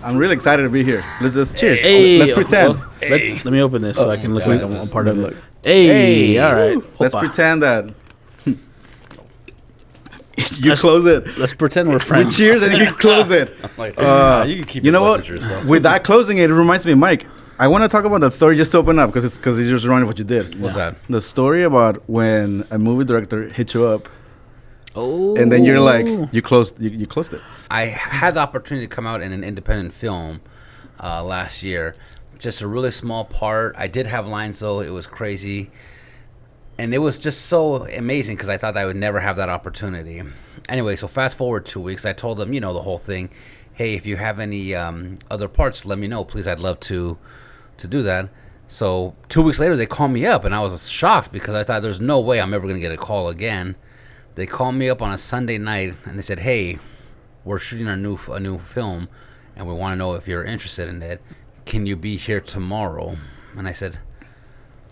I'm really excited to be here. Let's just cheers. Hey, Let's pretend. well, let me open this so I can look like I'm a part of Look. it. Hey, all right. Let's Opa. pretend that you close it. Let's pretend we're We friends. cheers and you close it. Like, you can keep You it know close what? to yourself. With that closing it reminds me, Mike. I want to talk about that story just to open up because it's just running what you did. What's that? The story about when a movie director hit you up Oh, and then you're like, you closed it. I had the opportunity to come out in an independent film last year. Just a really small part. I did have lines, though. It was crazy. And it was just so amazing because I thought I would never have that opportunity. Anyway, so fast forward 2 weeks. I told them, the whole thing. Hey, if you have any other parts, let me know, please. I'd love to do that. So 2 weeks later, they called me up, and I was shocked because I thought there's no way I'm ever going to get a call again. They called me up on a Sunday night, and they said, hey, we're shooting a new film, and we want to know if you're interested in it. Can you be here tomorrow? And I said,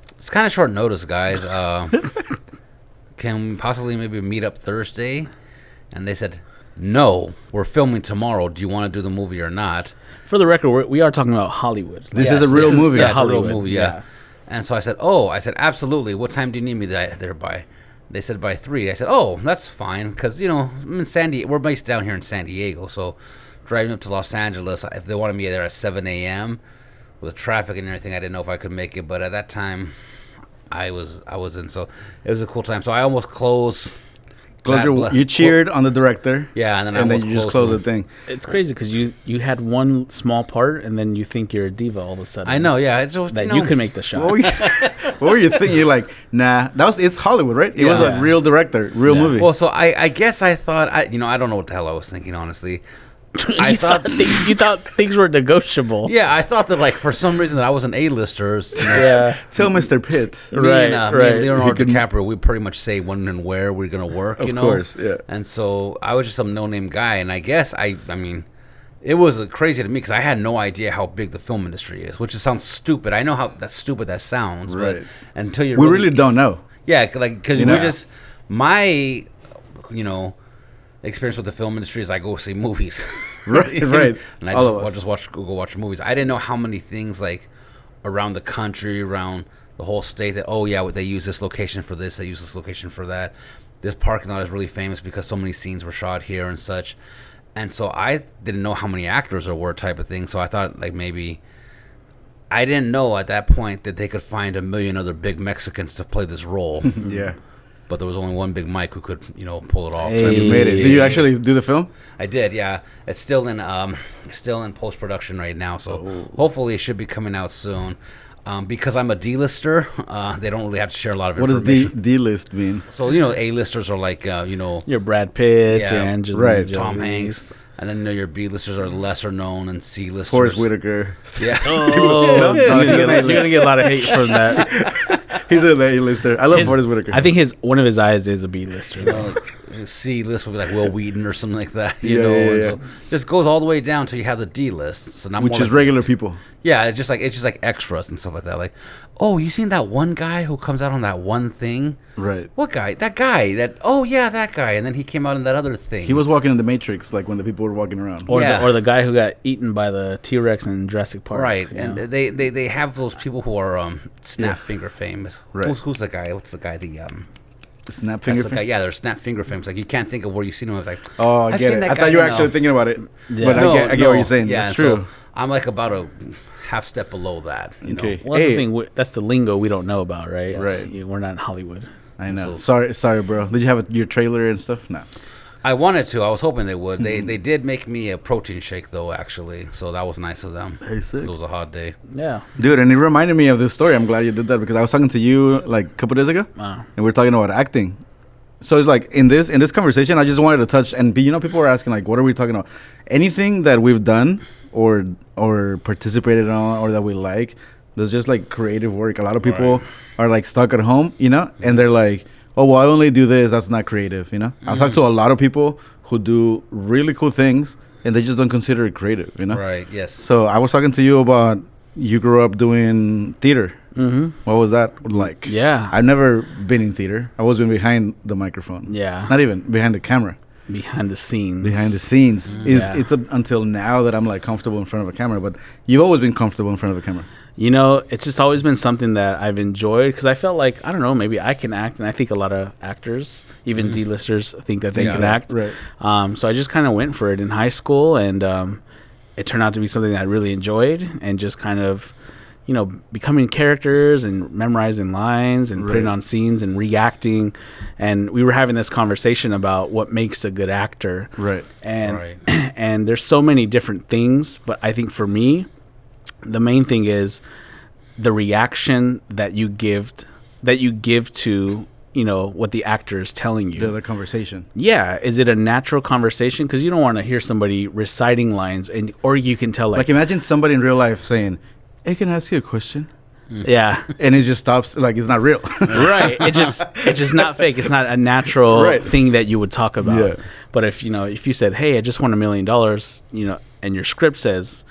it's kind of short notice, guys. Can we possibly maybe meet up Thursday? And they said, no, we're filming tomorrow. Do you want to do the movie or not? For the record, we are talking about Hollywood. This is a real movie. Yeah, it's a real Hollywood, movie, yeah. And so I said, absolutely. What time do you need me there by? They said by 3. I said, oh, that's fine, because, I'm in San Diego. We're based down here in San Diego, so driving up to Los Angeles, if they wanted me there at 7 a.m. with traffic and everything, I didn't know if I could make it. But at that time, I was in, so it was a cool time. So I almost closed. You cheered on the director. Yeah, and then you just closed the thing. It's crazy because you had one small part, and then you think you're a diva all of a sudden. I know, yeah. It's just, that you can make the What were shots. what were you thinking? You're like, nah. It's Hollywood, right? It was a Yeah. real director, real movie. Well, so I guess I thought, I don't know what the hell I was thinking, honestly. you thought things were negotiable. Yeah, I thought that, for some reason that I was an A-lister. Yeah. Tell Mr. Pitt. Me Right, and right. Leonardo DiCaprio, we pretty much say when and where we're going to work, Of course, yeah. And so I was just some no-name guy, and I guess, I mean, it was crazy to me because I had no idea how big the film industry is, which sounds stupid. I know how stupid that sounds, Right. but until you We really don't know. Yeah, because You we know. just, my, experience with the film industry is I go see movies. Right, right. And All of us. I'll just go watch movies. I didn't know how many things around the country, around the whole state that, they use this location for this, they use this location for that. This parking lot is really famous because so many scenes were shot here and such. And so I didn't know how many actors there were, type of thing. So I thought maybe I didn't know at that point that they could find a million other big Mexicans to play this role. Yeah. But there was only one big Mike who could, pull it off. Hey. You made it. Did you actually do the film? I did, yeah. It's still in post production right now, so hopefully it should be coming out soon. Because I'm a D-lister, they don't really have to share a lot of What does information. D-list mean? So A-listers are like Your Brad Pitt, Yeah. your Angelina Right. Tom Jolie. Hanks, and then your B-listers are lesser known, and C-listers. Forrest Whitaker. Yeah. Oh, you're gonna get a lot of hate from that. He's an A-lister. I love Forrest Whitaker. I think one of his eyes is a B-lister. though. C-list would be like Will Wheaton or something like that. Yeah, and yeah. so just goes all the way down till you have the D-list. And I'm Which more is like- regular people. Yeah, it's just like extras and stuff like that. Like, oh, you seen that one guy who comes out on that one thing? Right. What guy? That guy. That guy. And then he came out in that other thing. He was walking in the Matrix, like when the people were walking around. Or Yeah. the guy who got eaten by the T-Rex in Jurassic Park. right, you and know? they have those people who are snap finger famous. Right. Who's the guy? What's the guy? Snap That's finger. the guy. Yeah, they're snap finger famous. Like you can't think of where you seen them. It's like, Oh, I I've get seen it. that I guy thought you were from, actually thinking about it. Yeah. But I get what you're saying. Yeah, It's true. So I'm like about a half step below that. Okay. Well, that's Hey. the thing. That's the lingo we don't know about, right? Right. We're not in Hollywood. I know. So- Sorry, bro. Did you have your trailer and stuff? No. I wanted to. I was hoping they would. They did make me a protein shake though, actually. So that was nice of them. Hey, sick. 'Cause it was a hot day. Yeah. Dude, and it reminded me of this story. I'm glad you did that because I was talking to you like a couple days ago, Wow. and we were talking about acting. So it's like in this conversation, I just wanted to touch and people were asking like, what are we talking about? Anything that we've done or participated on or that we like, there's just like creative work. A lot of people are like stuck at home, and they're like, oh, well, I only do this. That's not creative, I've talked to a lot of people who do really cool things and they just don't consider it creative, Right. Yes. So I was talking to you about you grew up doing theater. Mm-hmm. What was that like? Yeah. I've never been in theater. I was been behind the microphone. Yeah. Not even behind the camera. behind the scenes. behind the scenes. Yeah. It's until now that I'm like comfortable in front of a camera, but you've always been comfortable in front of a camera. You know, it's just always been something that I've enjoyed because I felt like, I don't know, maybe I can act. And I think a lot of actors, even D-listers, think that they Yes. can act. Right. So I just kind of went for it in high school, and it turned out to be something that I really enjoyed, and just kind of, you know, becoming characters and memorizing lines and putting Right. on scenes and reacting. And we were having this conversation about what makes a good actor. Right. And Right. and there's so many different things, but I think for me, the main thing is the reaction that you give to, you know, what the actor is telling you. The conversation. Yeah, is it a natural conversation? Because you don't want to hear somebody reciting lines, and or you can tell Like imagine somebody in real life saying, "Hey, can I ask you a question?" yeah, And it just stops. Like it's not real. right. It's just not fake. It's not a natural Right. thing that you would talk about. Yeah. But if you said, "Hey, I just won $1 million," you know, and your script says,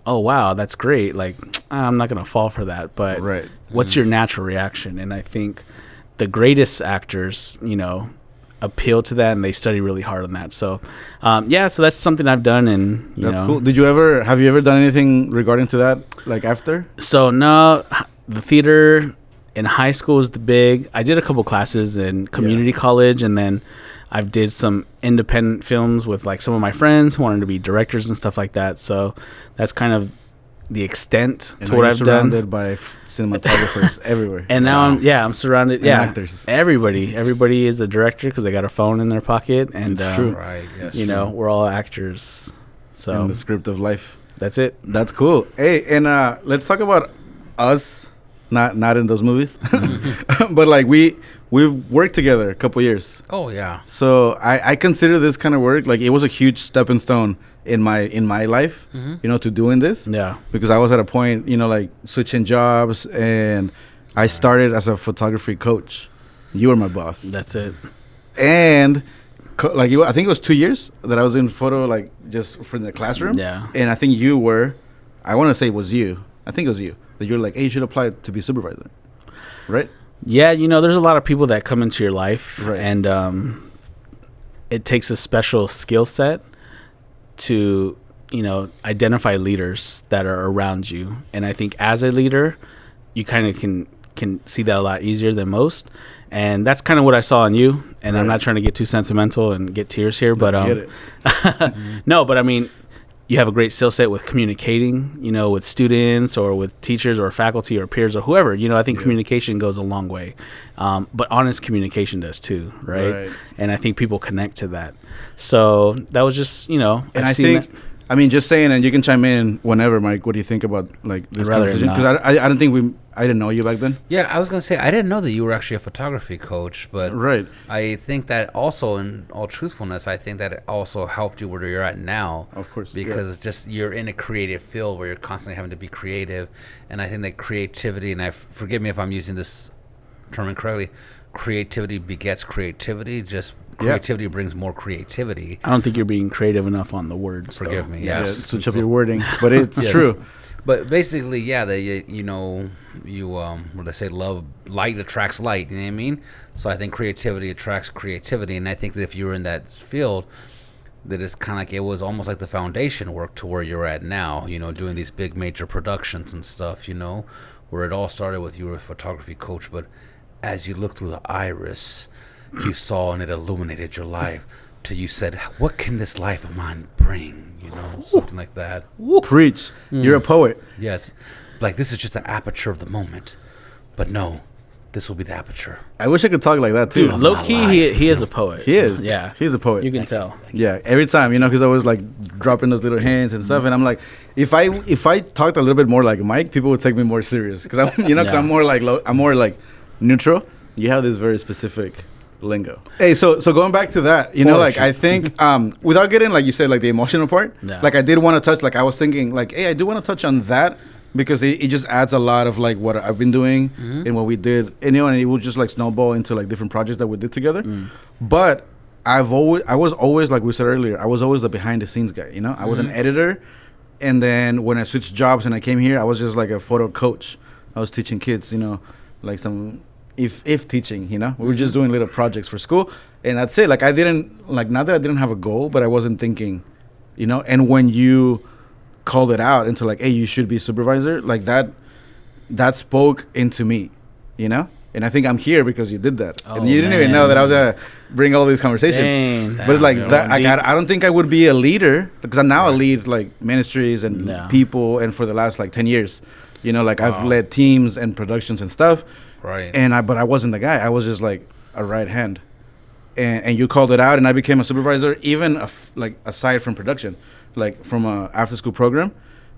"Oh wow, that's great," like I'm not gonna fall for that. But Right. what's your natural reaction? And I think the greatest actors, you know, appeal to that, and they study really hard on that. So, so that's something I've done, and you That's know. cool. Have you ever done anything regarding to that? Like after? So no, the theater in high school was the big. I did a couple classes in community college, and then I did some independent films with like some of my friends who wanted to be directors and stuff like that. So that's kind of the extent And to now what you're I've surrounded done. by cinematographers everywhere. And now I'm surrounded. And Yeah, actors. Everybody is a director because they got a phone in their pocket, and It's true. Right. Yes. you know, we're all actors. So in the script of life. that's it. That's cool. Hey, and let's talk about us. Not in those movies, but like we've worked together a couple years. Oh yeah. So I consider this kind of work like it was a huge stepping stone in my life, you know, to doing this. Yeah. Because I was at a point, you know, like switching jobs, and I started as a photography coach. You were my boss, That's it. and I think it was 2 years that I was in photo, like just from the classroom. Yeah. And I think you were, I want to say it was you. I think it was you that you're like, hey, you should apply to be supervisor, right? Yeah, you know, there's a lot of people that come into your life, Right. and it takes a special skill set to, you know, identify leaders that are around you. And I think as a leader, you kind of can see that a lot easier than most. And that's kind of what I saw in you. And I'm Right. not trying to get too sentimental and get tears here, but Get it. no, but I mean, you have a great skill set with communicating, you know, with students or with teachers or faculty or peers or whoever. You know, I think Yeah. communication goes a long way. But honest communication does too, right? Right. And I think people connect to that. So that was just, you know, And I've I seen think, I mean, just saying, and you can chime in whenever, Mike. What do you think about like this I'd rather conversation? not. Because I don't think I didn't know you back then. Yeah, I was gonna say I didn't know that you were actually a photography coach, but Right. I think that also, in all truthfulness, I think that it also helped you where you're at now. Of course, yeah. because it's just you're in a creative field where you're constantly having to be creative, and I think that creativity, and forgive me if I'm using this term incorrectly, creativity begets creativity. Just Yeah. creativity brings more creativity. I don't think you're being creative enough on the words. Forgive though. me. Yeah, Yes. switch up your wording, but it's Yes. true. But basically, yeah, what they say, love light attracts light. You know what I mean? So I think creativity attracts creativity, and I think that if you're in that field, that it's kind of like it was almost like the foundation work to where you're at now. You know, doing these big major productions and stuff. You know, where it all started with you were a photography coach, but as you looked through the iris, you saw and it illuminated your life. Till you said, "What can this life of mine bring?" You know, something like that. Preach. You're a poet. Yes. Like, this is just the aperture of the moment. But no, this will be the aperture. I wish I could talk like that too. Dude, low key, he is a poet. He is. Yeah. He's a poet. You can tell. Yeah, every time, you know, because I was like dropping those little hints and stuff, and I'm like, if I talked a little bit more like Mike, people would take me more serious because I'm, you know, because Yeah. I'm more like neutral. You have this very specific lingo. Hey, so going back to that, you know, For like sure. I think without getting like you said, like the emotional part, Yeah. like I did want to touch, like I was thinking, like, hey, I do want to touch on that because it just adds a lot of like what I've been doing and what we did, and you know, and it will just like snowball into like different projects that we did together. But I was always like we said earlier, I was always the behind the scenes guy. You know, I was an editor, and then when I switched jobs and I came here, I was just like a photo coach. I was teaching kids, you know, like some if teaching, you know. We were just doing little projects for school, and that's it. Like I didn't like, not that I didn't have a goal, but I wasn't thinking, you know. And when you called it out into like, hey, you should be a supervisor, like that spoke into me, you know. And I think I'm here because you did that. Oh, and you didn't even know that I was gonna bring all these conversations. Dang. But it's like Damn, that, deep. I don't think I would be a leader, because now I lead like ministries and Yeah. people, and for the last like 10 years, you know, like I've Wow. led teams and productions and stuff. Right. But I wasn't the guy. I was just like a right hand. And you called it out, and I became a supervisor, even like aside from production, like from a after school program.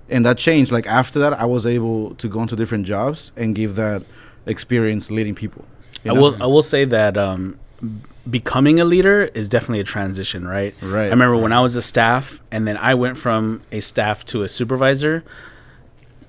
And that changed. Like after that, I was able to go into different jobs and give that experience leading people. You know? I will say that becoming a leader is definitely a transition, right? Right. I remember when I was a staff, and then I went from a staff to a supervisor.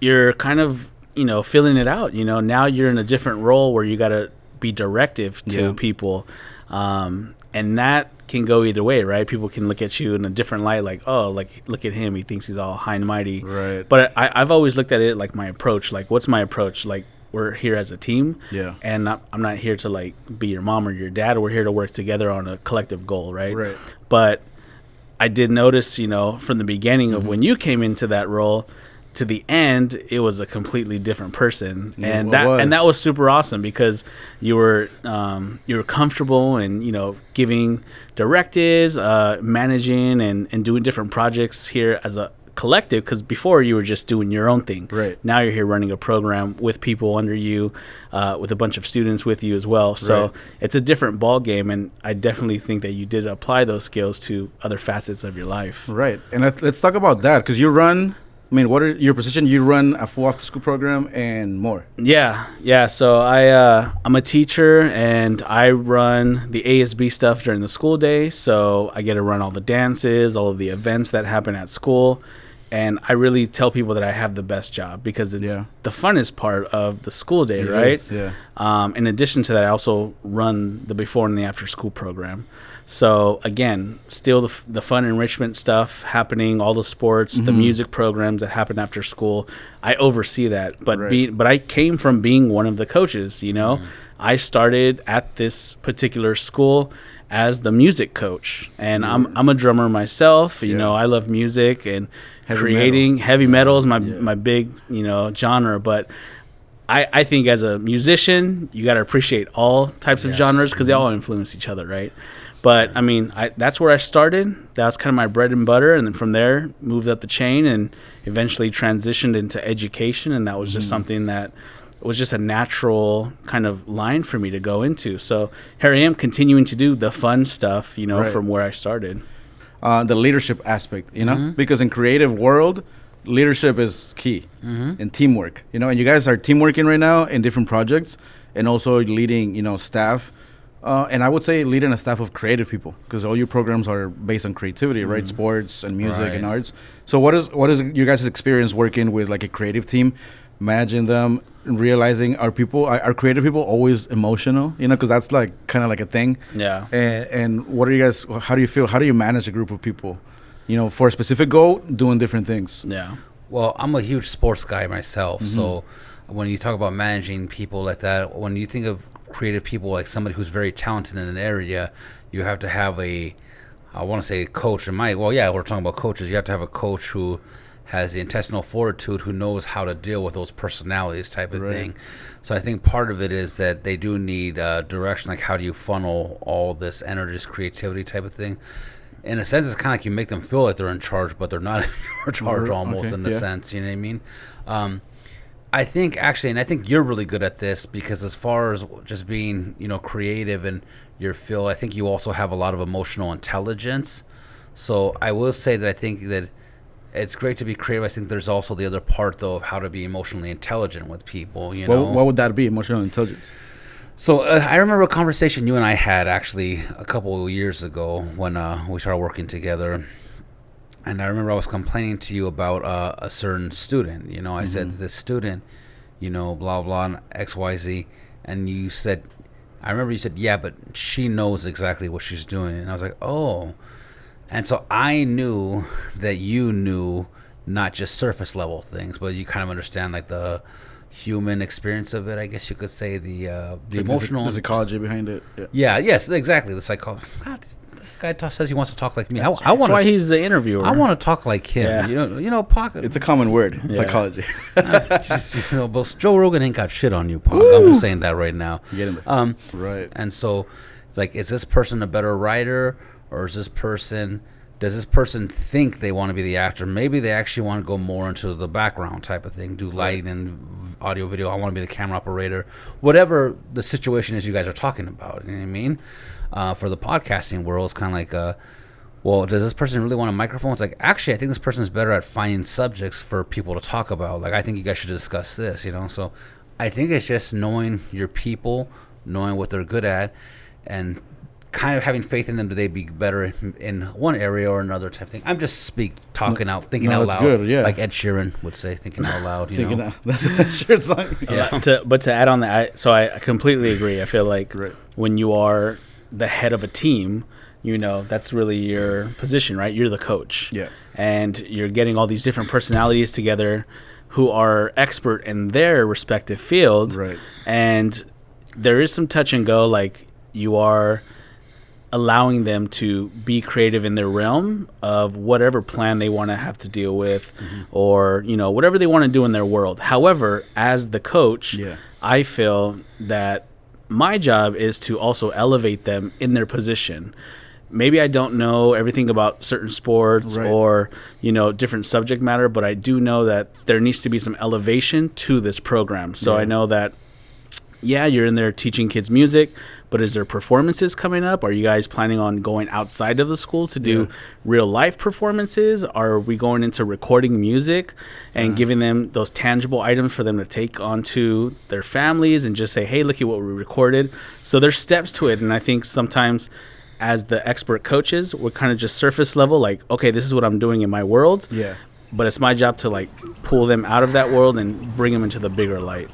You're kind of, you know, filling it out. You know, now you're in a different role where you got to be directive to Yeah. people, and that can go either way, right? People can look at you in a different light, like, oh, like look at him, he thinks he's all high and mighty. Right. But I've always looked at it like my approach. Like, what's my approach? Like, we're here as a team. Yeah. And I'm not here to like be your mom or your dad. We're here to work together on a collective goal, right? Right. But I did notice, you know, from the beginning Mm-hmm. of when you came into that role to the end, it was a completely different person, Yeah, and it was. that was super awesome because you were comfortable and, you know, giving directives, managing and doing different projects here as a collective, because before you were just doing your own thing. Right. Now you're here running a program with people under you, with a bunch of students with you as well. So Right. it's a different ball game, and I definitely think that you did apply those skills to other facets of your life. Right. And let's talk about that, because you run. I mean, what are your position? You run a full after school program and more. Yeah. So I'm a teacher, and I run the ASB stuff during the school day. So I get to run all the dances, all of the events that happen at school. And I really tell people that I have the best job because it's Yeah. the funnest part of the school day, It right? is, yeah. In addition to that, I also run the before and the after school program. So again, still the fun enrichment stuff happening, all the sports, the music programs that happen after school. I oversee that, but Right. but I came from being one of the coaches. You know, I started at this particular school as the music coach, and I'm a drummer myself. You Yeah. know, I love music and Heavy creating. Heavy metal is my Yeah. my big, you know, genre, but I think as a musician, you got to appreciate all types of Yes. genres because they all influence each other, right? But I mean, that's where I started. That was kind of my bread and butter, and then from there, moved up the chain and eventually transitioned into education, and that was just something that was just a natural kind of line for me to go into. So here I am, continuing to do the fun stuff, you know, Right. from where I started. The leadership aspect, you know, because in creative world, leadership is key, and teamwork, you know. And you guys are teamworking right now in different projects, and also leading, you know, staff. And I would say leading a staff of creative people, because all your programs are based on creativity, right? Sports and music and Right. arts. So what is your guys' experience working with like a creative team, managing them, realizing are creative people always emotional? You know, because that's like kind of like a thing. Yeah. And what are you guys? How do you feel? How do you manage a group of people? You know, for a specific goal, doing different things. Yeah. Well, I'm a huge sports guy myself, so when you talk about managing people like that, when you think of creative people like somebody who's very talented in an area, you have to have I want to say coach. We're talking about coaches. You have to have a coach who has the intestinal fortitude, who knows how to deal with those personalities type of Right. thing. So I think part of it is that they do need direction, like how do you funnel all this energy, this creativity type of thing. In a sense, it's kind of like you make them feel like they're in charge, but they're not in charge almost, Okay, in a yeah. sense. You know what I mean? I think actually, and I think you're really good at this, because as far as just being, you know, creative and your feel, I think you also have a lot of emotional intelligence. So I will say that I think that it's great to be creative. I think there's also the other part, though, of how to be emotionally intelligent with people. You know, What would that be? Emotional intelligence. so I remember a conversation you and I had actually a couple of years ago when we started working together. And I remember I was complaining to you about a certain student. You know, I said to this student, you know, blah, blah, and X, Y, Z. And you said, I remember you said, yeah, but she knows exactly what she's doing. And I was like, oh. And so I knew that you knew not just surface level things, but you kind of understand like the human experience of it. I guess you could say the Like emotional, the psychology behind it. Yeah. yeah, yes, exactly. The psychology. God, this guy says he wants to talk like me. I That's want why to. he's the interviewer. I want to talk like him. Yeah. You know, pocket. It's a common word, Yeah. psychology. But Joe Rogan ain't got shit on you, Pog. I'm just saying that right now. Get in there. Right. And so it's like, is this person a better writer, or is this person? Does this person think they want to be the actor? Maybe they actually want to go more into the background type of thing, do lighting and audio, video. I want to be the camera operator. Whatever the situation is you guys are talking about, you know what I mean? For the podcasting world, it's kind of like, well, does this person really want a microphone? It's like, actually, I think this person is better at finding subjects for people to talk about. Like, I think you guys should discuss this, you know? So I think it's just knowing your people, knowing what they're good at, and kind of having faith in them. Do they be better in one area or another type thing? I'm just thinking out No, loud. that's good, yeah. Like Ed Sheeran would say, thinking out loud. You know? That's a shirt song. Yeah. But to add on that, I completely agree. I feel like Right. when you are the head of a team, you know, that's really your position, right? You're the coach. Yeah. And you're getting all these different personalities together who are expert in their respective field. Right. And there is some touch and go, like you are allowing them to be creative in their realm of whatever plan they want to have to deal with, or, you know, whatever they want to do in their world. However, as the coach, Yeah. I feel that my job is to also elevate them in their position. Maybe I don't know everything about certain sports Right. or, you know, different subject matter, but I do know that there needs to be some elevation to this program. So I know that, yeah, you're in there teaching kids music, but is there performances coming up? Are you guys planning on going outside of the school to do real life performances? Are we going into recording music and giving them those tangible items for them to take onto their families and just say, hey, look at what we recorded? So there's steps to it. And I think sometimes as the expert coaches, we're kind of just surface level, like, okay, this is what I'm doing in my world. Yeah. But it's my job to like pull them out of that world and bring them into the bigger light.